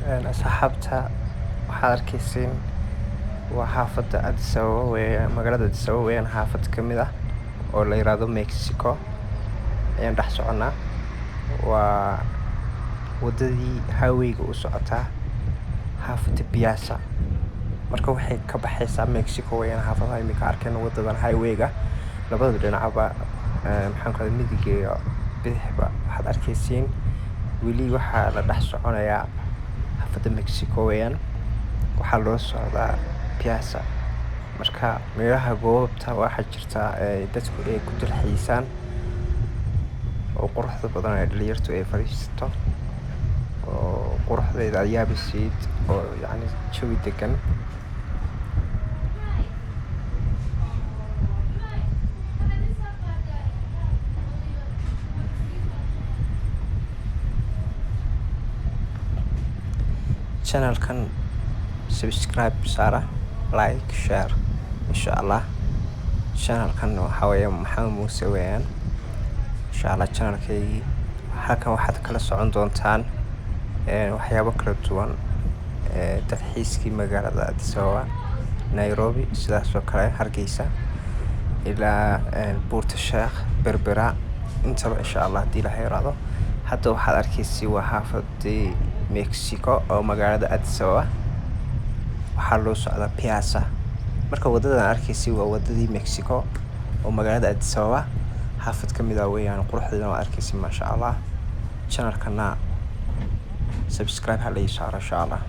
asxaabta waxaad arkaysiin waa xaafadda Addis Ababa weeye magaalada Addis Ababa weeyaan xaafad ka mid ah oo la yiraahdo Mexico ayaan dhex soconaa. waa wadadii highway-ga u socotaa xaafadda Piazza, marka waxay ka baxaysaa Mexico weeyaan xaafadaha imika arkeen wadadan highway-ga labada dhinacba. maxaan ku raadin midig iyo bidixba waxaad arkaysiin weli waxaa la dhex soconayaa xaafadda Mexico weeyaan, waxaa loo socdaa Piazza. marka meelaha goobta waxaa jirta dadku ay ku dalxiisaan oo quruxda badan ee dhalinyartu ay fariisato oo quruxdeeda yaabisid oo yacni jawi degan. channelkan subscribe saara, like, share insha Allah. channelkan waxa weeye Maxamed Muuse weeyaan insha Allah. channelkaygi halkan waxaad kala socon doontaan waxyaabo kala duwan dalxiiskii magaalada Addis Ababa, Nairobi, sidaas oo kale Hargeysa ilaa Buurta Sheekh, Berbera intaba insha Allah haddii la yiraahdo. hadda waxaad arkaysi waa xaafadii Mexico oo magaalada Addis Ababa, waxaa loo socdaa Piazza. marka wadadan arkaysi waa wadadii Mexico oo magaalada Addis Ababa xaafad ka mid ah weeyaan. quruxdeedana waa arkaysi maasha Allah. channelkana subscribe ha la ii saaro insha Allah.